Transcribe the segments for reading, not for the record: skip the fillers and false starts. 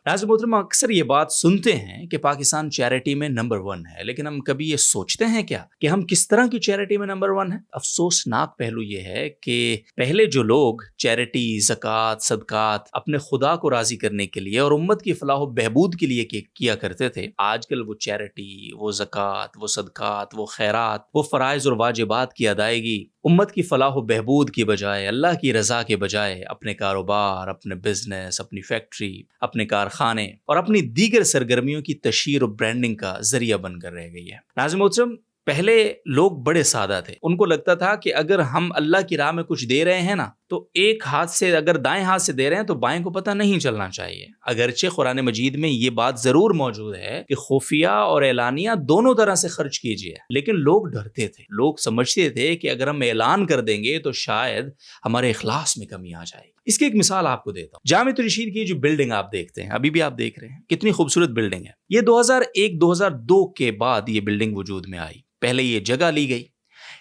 ناظرین محترم، اکثر یہ بات سنتے ہیں کہ پاکستان چیریٹی میں نمبر 1 ہے، لیکن ہم کبھی یہ سوچتے ہیں کیا کہ ہم کس طرح کی چیریٹی میں نمبر 1 ہیں؟ افسوسناک پہلو یہ ہے کہ پہلے جو لوگ چیریٹی، زکوٰۃ، صدقات اپنے خدا کو راضی کرنے کے لیے اور امت کی فلاح و بہبود کے لیے کیا کرتے تھے، آج کل وہ چیریٹی، وہ زکوٰۃ، وہ صدقات، وہ خیرات، وہ فرائض اور واجبات کی ادائیگی امت کی فلاح و بہبود کی بجائے، اللہ کی رضا کے بجائے اپنے کاروبار، اپنے بزنس، اپنی فیکٹری، اپنے کارخانے اور اپنی دیگر سرگرمیوں کی تشہیر و برانڈنگ کا ذریعہ بن کر رہ گئی ہے۔ ناظرین محترم، پہلے لوگ بڑے سادہ تھے، ان کو لگتا تھا کہ اگر ہم اللہ کی راہ میں کچھ دے رہے ہیں نا تو ایک ہاتھ سے، اگر دائیں ہاتھ سے دے رہے ہیں تو بائیں کو پتہ نہیں چلنا چاہیے۔ اگرچہ قرآن مجید میں یہ بات ضرور موجود ہے کہ خفیہ اور اعلانیہ دونوں طرح سے خرچ کیجیے، لیکن لوگ ڈرتے تھے، لوگ سمجھتے تھے کہ اگر ہم اعلان کر دیں گے تو شاید ہمارے اخلاص میں کمی آ جائے گی۔ اس کی ایک مثال آپ کو دیتا ہوں۔ جامع الرشید کی جو بلڈنگ آپ دیکھتے ہیں، ابھی بھی آپ دیکھ رہے ہیں کتنی خوبصورت بلڈنگ ہے۔ یہ 2001-2002 کے بعد یہ بلڈنگ وجود میں آئی۔ پہلے یہ جگہ لی گئی،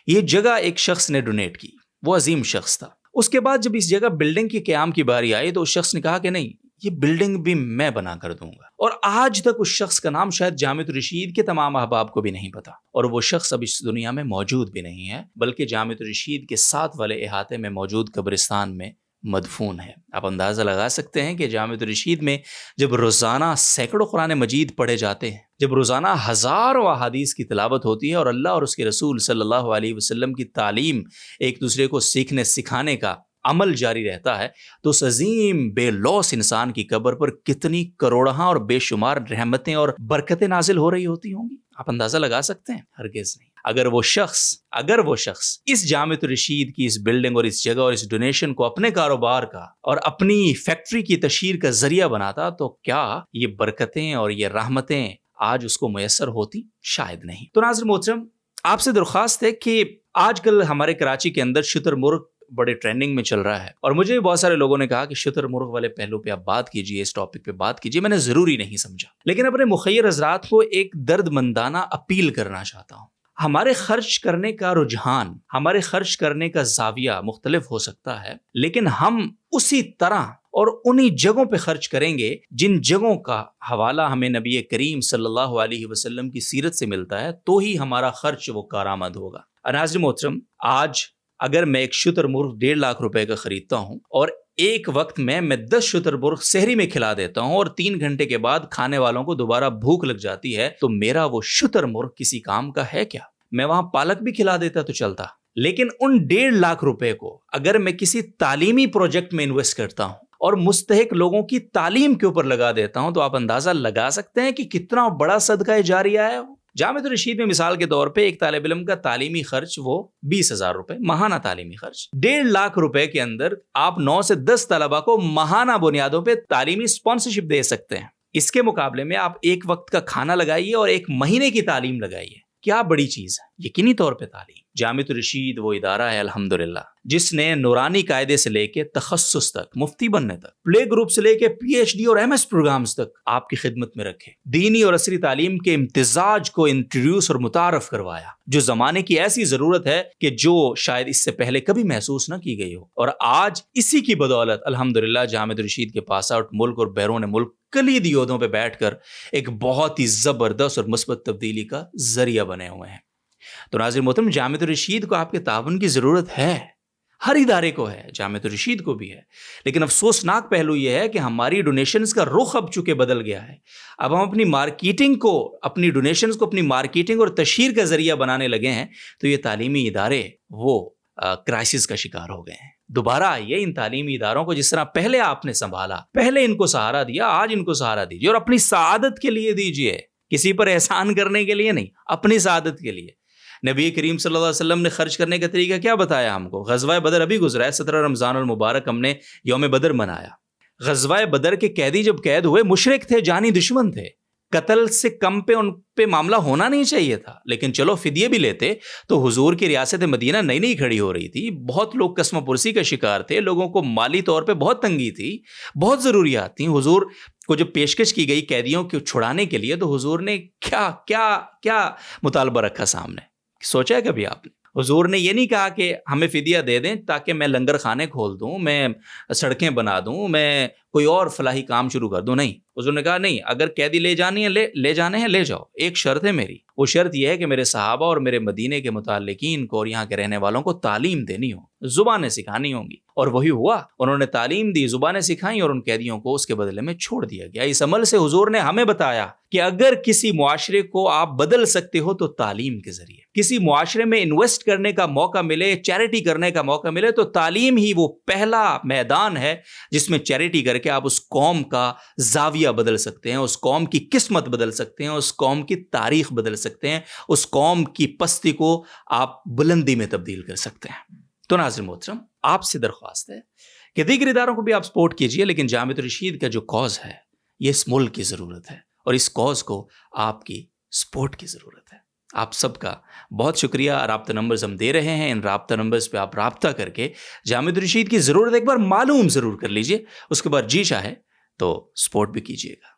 یہ جگہ ایک شخص نے ڈونیٹ کی، وہ عظیم شخص تھا۔ اس کے بعد جب اس جگہ بلڈنگ کی قیام کی باری آئی تو اس شخص نے کہا کہ نہیں، یہ بلڈنگ بھی میں بنا کر دوں گا، اور آج تک اس شخص کا نام شاید جامع الرشید کے تمام احباب کو بھی نہیں پتا، اور وہ شخص اب اس دنیا میں موجود بھی نہیں ہے، بلکہ جامع الرشید کے ساتھ والے احاطے میں موجود قبرستان میں مدفون ہے۔ آپ اندازہ لگا سکتے ہیں کہ جامع الرشید میں جب روزانہ سینکڑوں قرآن مجید پڑھے جاتے ہیں، جب روزانہ ہزاروں احادیث کی تلاوت ہوتی ہے اور اللہ اور اس کے رسول صلی اللہ علیہ وسلم کی تعلیم ایک دوسرے کو سیکھنے سکھانے کا عمل جاری رہتا ہے، تو اس عظیم بے لوث انسان کی قبر پر کتنی کروڑہاں اور بے شمار رحمتیں اور برکتیں نازل ہو رہی ہوتی ہوں گی۔ آپ اندازہ لگا سکتے ہیں؟ ہرگز نہیں۔ اگر وہ شخص اس جامع الرشید کی اس بلڈنگ اور اس جگہ اور اس ڈونیشن کو اپنے کاروبار کا اور اپنی فیکٹری کی تشہیر کا ذریعہ بناتا تو کیا یہ برکتیں اور یہ رحمتیں آج اس کو میسر ہوتی؟ شاید نہیں۔ تو ناظرین محترم، آپ سے درخواست ہے کہ آج کل ہمارے کراچی کے اندر شتر مرغ بڑے ٹرینڈنگ میں چل رہا ہے، اور مجھے بہت سارے لوگوں نے کہا کہ شتر مرغ والے پہلو پہ آپ بات کیجئے، اس ٹاپک پہ بات کیجئے۔ میں نے ضروری نہیں سمجھا، لیکن اپنے مخیر حضرات کو ایک درد مندانہ اپیل کرنا چاہتا ہوں۔ ہمارے خرچ کرنے کا رجحان، ہمارے خرچ کرنے کا زاویہ مختلف ہو سکتا ہے، لیکن ہم اسی طرح اور انہی جگہوں پہ خرچ کریں گے جن جگہوں کا حوالہ ہمیں نبی کریم صلی اللہ علیہ وسلم کی سیرت سے ملتا ہے، تو ہی ہمارا خرچ وہ کارآمد ہوگا۔ ناظرین محترم، آج اگر میں ایک شتر مرغ 1.5 لاکھ روپے کا خریدتا ہوں اور ایک وقت میں 10 شتر مرغ سحری میں کھلا دیتا ہوں اور 3 گھنٹے کے بعد کھانے والوں کو دوبارہ بھوک لگ جاتی ہے، تو میرا وہ شتر مرغ کسی کام کا ہے کیا؟ میں وہاں پالک بھی کھلا دیتا تو چلتا، لیکن ان 1.5 لاکھ روپے کو اگر میں کسی تعلیمی پروجیکٹ میں انویسٹ کرتا ہوں اور مستحق لوگوں کی تعلیم کے اوپر لگا دیتا ہوں، تو آپ اندازہ لگا سکتے ہیں کہ کتنا بڑا صدقہ جاریہ ہے وہ۔ جامع الرشید میں مثال کے طور پہ ایک طالب علم کا تعلیمی خرچ وہ 20,000 روپے ماہانہ تعلیمی خرچ، 1.5 لاکھ روپے کے اندر آپ 9 سے 10 طلبہ کو ماہانہ بنیادوں پہ تعلیمی اسپانسرشپ دے سکتے ہیں۔ اس کے مقابلے میں آپ ایک وقت کا کھانا لگائیے اور 1 مہینے کی تعلیم لگائیے، کیا بڑی چیز ہے؟ یقینی طور پہ تعلیم۔ جامع الرشید وہ ادارہ ہے الحمدللہ جس نے نورانی قاعدے سے لے کے تخصص تک، مفتی بننے تک، پلے گروپ سے لے کے PhD اور MS پروگرامز تک آپ کی خدمت میں رکھے، دینی اور عصری تعلیم کے امتزاج کو انٹروڈیوس اور متعارف کروایا، جو زمانے کی ایسی ضرورت ہے کہ جو شاید اس سے پہلے کبھی محسوس نہ کی گئی ہو، اور آج اسی کی بدولت الحمدللہ جامع الرشید کے پاس آؤٹ ملک اور بیرون ملک کلیدی عہدوں پہ بیٹھ کر ایک بہت ہی زبردست اور مثبت تبدیلی کا ذریعہ بنے ہوئے ہیں۔ تو ناظرین محترم، جامع الرشید کو آپ کے تعاون کی ضرورت ہے، ہر ادارے کو ہے، جامع الرشید کو بھی ہے، لیکن افسوسناک پہلو یہ ہے کہ ہماری ڈونیشنز کا رخ اب چونکہ بدل گیا ہے۔ اب ہم اپنی مارکیٹنگ کو، اپنی ڈونیشنز کو اپنی مارکیٹنگ اور تشہیر کا ذریعہ بنانے لگے ہیں، تو یہ تعلیمی ادارے وہ کرائسس کا شکار ہو گئے ہیں۔ دوبارہ آئیے، ان تعلیمی اداروں کو جس طرح پہلے آپ نے سنبھالا، پہلے ان کو سہارا دیا، آج ان کو سہارا دیجیے اور اپنی سعادت کے لیے دیجیے، کسی پر احسان کرنے کے لیے نہیں، اپنی سعادت کے لیے۔ نبی کریم صلی اللہ علیہ وسلم نے خرچ کرنے کا طریقہ کیا بتایا ہم کو؟ غزوہ بدر ابھی گزرا ہے، 17 رمضان المبارک ہم نے یوم بدر منایا۔ غزوہ بدر کے قیدی جب قید ہوئے، مشرک تھے، جانی دشمن تھے، قتل سے کم پہ ان پہ معاملہ ہونا نہیں چاہیے تھا، لیکن چلو فدیے بھی لیتے تو حضور کی ریاست مدینہ نئی نئی کھڑی ہو رہی تھی، بہت لوگ قسم پرسی کا شکار تھے، لوگوں کو مالی طور پہ بہت تنگی تھی، بہت ضروریات تھیں۔ حضور کو جب پیشکش کی گئی قیدیوں کو چھڑانے کے لیے، تو حضور نے کیا کیا کیا مطالبہ رکھا سامنے؟ سوچا ہے کبھی آپ نے؟ حضور نے یہ نہیں کہا کہ ہمیں فدیہ دے دیں تاکہ میں لنگر خانے کھول دوں، میں سڑکیں بنا دوں، میں کوئی اور فلاحی کام شروع کر دو. نہیں, حضور نے کہا نہیں, اگر قیدی لے جانے ہیں لے جاؤ, ایک شرط ہے میری, وہ شرط یہ ہے کہ میرے صحابہ اور میرے مدینے کے متعلقین کو اور یہاں کے رہنے والوں کو تعلیم دینی ہو, زبانیں سکھانی ہوں گی. اور وہی ہوا, انہوں نے تعلیم دی, زبانیں سکھائیں, اور ان قیدیوں کو اس کے بدلے میں چھوڑ دیا گیا. اس عمل سے حضور نے ہمیں بتایا کہ اگر کسی معاشرے کو آپ بدل سکتے ہو تو تعلیم کے ذریعے. کسی معاشرے میں انویسٹ کرنے کا موقع ملے, چیریٹی کرنے کا موقع ملے, تو تعلیم ہی وہ پہلا میدان ہے جس میں چیریٹی کر کے آپ اس قوم کا زاویہ بدل سکتے ہیں, اس قوم کی قسمت بدل سکتے ہیں, اس قوم کی تاریخ بدل سکتے ہیں, اس قوم کی پستی کو آپ بلندی میں تبدیل کر سکتے ہیں. تو ناظرین محترم, آپ سے درخواست ہے کہ دیگر اداروں کو بھی آپ سپورٹ کیجئے, لیکن جامعۃ الرشید کا جو کاز ہے یہ اس ملک کی ضرورت ہے, اور اس کاز کو آپ کی سپورٹ کی ضرورت ہے. آپ سب کا بہت شکریہ. رابطہ نمبرز ہم دے رہے ہیں, ان رابطہ نمبرز پہ آپ رابطہ کر کے جامعۃ الرشید کی ضرورت ایک بار معلوم ضرور کر لیجئے, اس کے بعد جی چاہے تو سپورٹ بھی کیجئے گا.